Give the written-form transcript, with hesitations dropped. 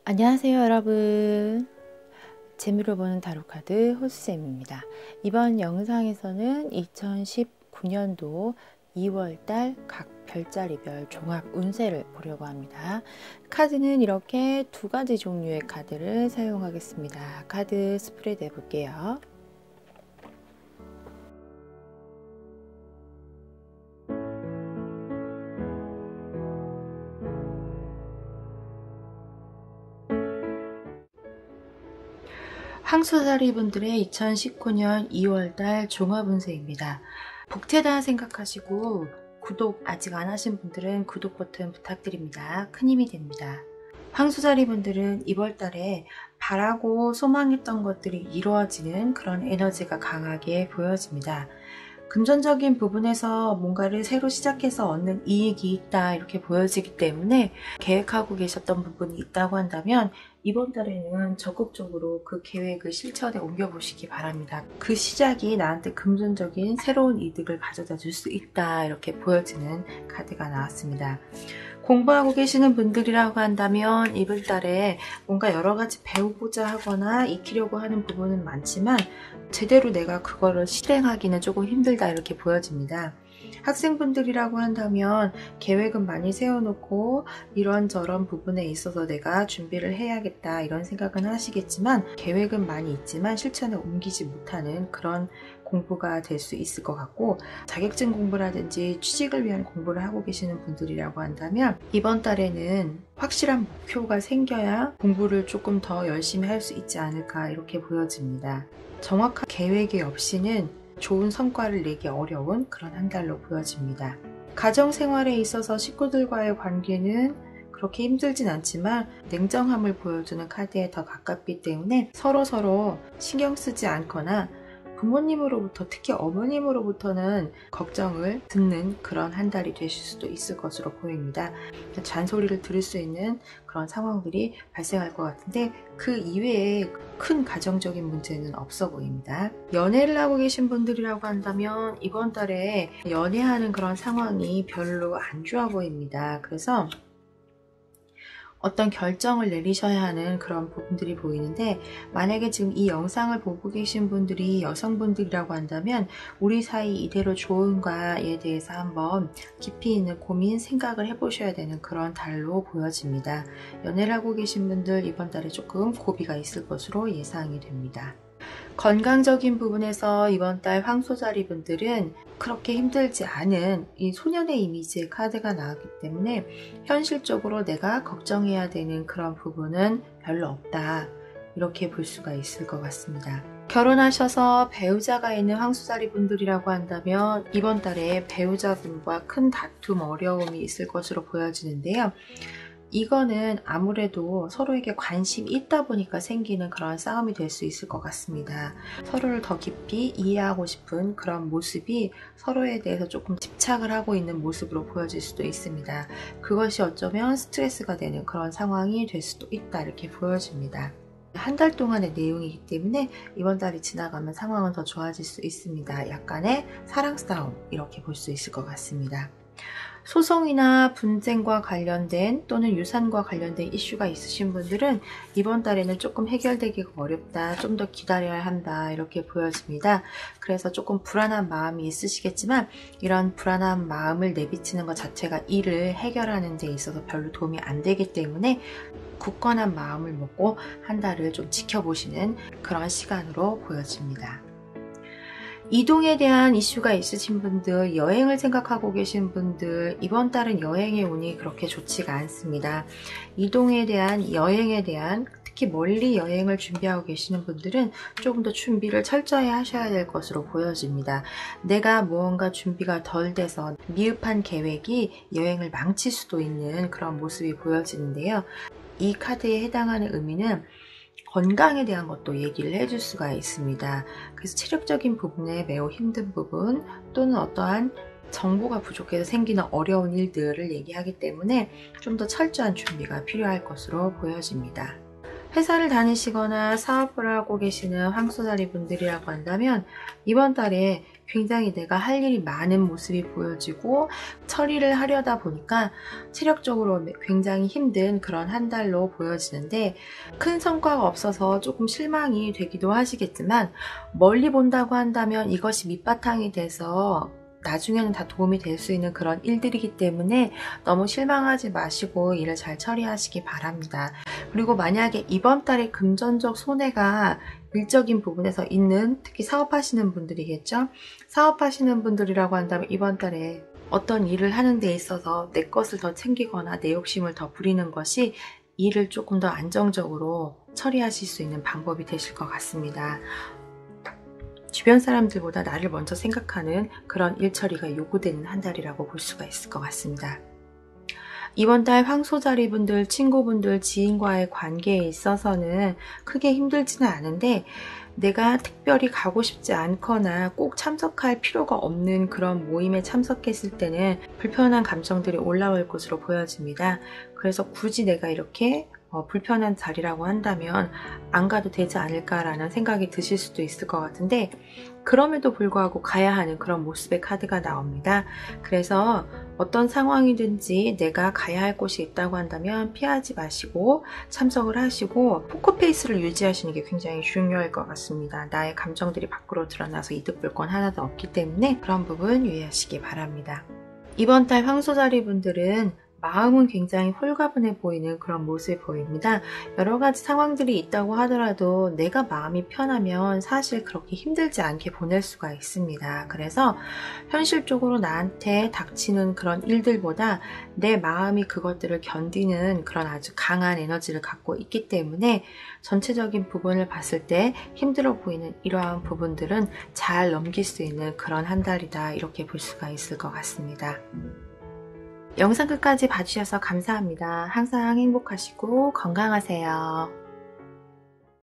안녕하세요 여러분, 재미로 보는 타로카드 호수쌤입니다. 이번 영상에서는 2019년도 2월달 각 별자리별 종합 운세를 보려고 합니다. 카드는 이렇게 두 가지 종류의 카드를 사용하겠습니다. 카드 스프레드 해볼게요. 황소자리 분들의 2019년 2월달 종합운세입니다. 복태다 생각하시고 구독 아직 안 하신 분들은 구독 버튼 부탁드립니다. 큰 힘이 됩니다. 황소자리 분들은 이월달에 바라고 소망했던 것들이 이루어지는 그런 에너지가 강하게 보여집니다. 금전적인 부분에서 뭔가를 새로 시작해서 얻는 이익이 있다 이렇게 보여지기 때문에 계획하고 계셨던 부분이 있다고 한다면 이번 달에는 적극적으로 그 계획을 실천에 옮겨보시기 바랍니다. 그 시작이 나한테 금전적인 새로운 이득을 가져다 줄 수 있다 이렇게 보여지는 카드가 나왔습니다. 공부하고 계시는 분들이라고 한다면 이번 달에 뭔가 여러 가지 배우고자 하거나 익히려고 하는 부분은 많지만 제대로 내가 그거를 실행하기는 조금 힘들다 이렇게 보여집니다. 학생분들이라고 한다면 계획은 많이 세워놓고 이런저런 부분에 있어서 내가 준비를 해야겠다 이런 생각은 하시겠지만 계획은 많이 있지만 실천에 옮기지 못하는 그런 공부가 될 수 있을 것 같고, 자격증 공부라든지 취직을 위한 공부를 하고 계시는 분들이라고 한다면 이번 달에는 확실한 목표가 생겨야 공부를 조금 더 열심히 할 수 있지 않을까 이렇게 보여집니다. 정확한 계획이 없이는 좋은 성과를 내기 어려운 그런 한 달로 보여집니다. 가정생활에 있어서 식구들과의 관계는 그렇게 힘들진 않지만 냉정함을 보여주는 카드에 더 가깝기 때문에 서로 신경 쓰지 않거나 부모님으로부터, 특히 어머님으로부터는 걱정을 듣는 그런 한 달이 되실 수도 있을 것으로 보입니다. 잔소리를 들을 수 있는 그런 상황들이 발생할 것 같은데 그 이외에 큰 가정적인 문제는 없어 보입니다. 연애를 하고 계신 분들이라고 한다면 이번 달에 연애하는 그런 상황이 별로 안 좋아 보입니다. 그래서 어떤 결정을 내리셔야 하는 그런 부분들이 보이는데, 만약에 지금 이 영상을 보고 계신 분들이 여성분들이라고 한다면 우리 사이 이대로 좋은가에 대해서 한번 깊이 있는 고민, 생각을 해보셔야 되는 그런 달로 보여집니다. 연애를 하고 계신 분들 이번 달에 조금 고비가 있을 것으로 예상이 됩니다. 건강적인 부분에서 이번 달 황소자리 분들은 그렇게 힘들지 않은 이 소년의 이미지의 카드가 나왔기 때문에 현실적으로 내가 걱정해야 되는 그런 부분은 별로 없다 이렇게 볼 수가 있을 것 같습니다. 결혼하셔서 배우자가 있는 황소자리 분들이라고 한다면 이번 달에 배우자분과 큰 다툼, 어려움이 있을 것으로 보여지는데요. 이거는 아무래도 서로에게 관심이 있다 보니까 생기는 그런 싸움이 될 수 있을 것 같습니다. 서로를 더 깊이 이해하고 싶은 그런 모습이 서로에 대해서 조금 집착을 하고 있는 모습으로 보여질 수도 있습니다. 그것이 어쩌면 스트레스가 되는 그런 상황이 될 수도 있다 이렇게 보여집니다. 한 달 동안의 내용이기 때문에 이번 달이 지나가면 상황은 더 좋아질 수 있습니다. 약간의 사랑 싸움 이렇게 볼 수 있을 것 같습니다. 소송이나 분쟁과 관련된 또는 유산과 관련된 이슈가 있으신 분들은 이번 달에는 조금 해결되기가 어렵다, 좀 더 기다려야 한다 이렇게 보여집니다. 그래서 조금 불안한 마음이 있으시겠지만 이런 불안한 마음을 내비치는 것 자체가 일을 해결하는 데 있어서 별로 도움이 안 되기 때문에 굳건한 마음을 먹고 한 달을 좀 지켜보시는 그런 시간으로 보여집니다. 이동에 대한 이슈가 있으신 분들, 여행을 생각하고 계신 분들 이번 달은 여행의 운이 그렇게 좋지가 않습니다. 이동에 대한, 여행에 대한, 특히 멀리 여행을 준비하고 계시는 분들은 조금 더 준비를 철저히 하셔야 될 것으로 보여집니다. 내가 무언가 준비가 덜 돼서 미흡한 계획이 여행을 망칠 수도 있는 그런 모습이 보여지는데요. 이 카드에 해당하는 의미는 건강에 대한 것도 얘기를 해줄 수가 있습니다. 그래서 체력적인 부분에 매우 힘든 부분 또는 어떠한 정보가 부족해서 생기는 어려운 일들을 얘기하기 때문에 좀 더 철저한 준비가 필요할 것으로 보여집니다. 회사를 다니시거나 사업을 하고 계시는 황소자리 분들이라고 한다면 이번 달에 굉장히 내가 할 일이 많은 모습이 보여지고 처리를 하려다 보니까 체력적으로 굉장히 힘든 그런 한 달로 보여지는데, 큰 성과가 없어서 조금 실망이 되기도 하시겠지만 멀리 본다고 한다면 이것이 밑바탕이 돼서 나중에는 다 도움이 될 수 있는 그런 일들이기 때문에 너무 실망하지 마시고 일을 잘 처리하시기 바랍니다. 그리고 만약에 이번 달에 금전적 손해가 일적인 부분에서 있는, 특히 사업하시는 분들이겠죠. 사업하시는 분들이라고 한다면 이번 달에 어떤 일을 하는 데 있어서 내 것을 더 챙기거나 내 욕심을 더 부리는 것이 일을 조금 더 안정적으로 처리하실 수 있는 방법이 되실 것 같습니다. 주변 사람들보다 나를 먼저 생각하는 그런 일 처리가 요구되는 한 달이라고 볼 수가 있을 것 같습니다. 이번 달 황소자리 분들, 친구분들, 지인과의 관계에 있어서는 크게 힘들지는 않은데, 내가 특별히 가고 싶지 않거나 꼭 참석할 필요가 없는 그런 모임에 참석했을 때는 불편한 감정들이 올라올 것으로 보여집니다. 그래서 굳이 내가 이렇게 불편한 자리라고 한다면 안 가도 되지 않을까라는 생각이 드실 수도 있을 것 같은데, 그럼에도 불구하고 가야 하는 그런 모습의 카드가 나옵니다. 그래서 어떤 상황이든지 내가 가야 할 곳이 있다고 한다면 피하지 마시고 참석을 하시고 포커페이스를 유지하시는 게 굉장히 중요할 것 같습니다. 나의 감정들이 밖으로 드러나서 이득 볼 건 하나도 없기 때문에 그런 부분 유의하시기 바랍니다. 이번 달 황소자리 분들은 마음은 굉장히 홀가분해 보이는 그런 모습이 보입니다. 여러 가지 상황들이 있다고 하더라도 내가 마음이 편하면 사실 그렇게 힘들지 않게 보낼 수가 있습니다. 그래서 현실적으로 나한테 닥치는 그런 일들보다 내 마음이 그것들을 견디는 그런 아주 강한 에너지를 갖고 있기 때문에 전체적인 부분을 봤을 때 힘들어 보이는 이러한 부분들은 잘 넘길 수 있는 그런 한 달이다, 이렇게 볼 수가 있을 것 같습니다. 영상 끝까지 봐주셔서 감사합니다. 항상 행복하시고 건강하세요.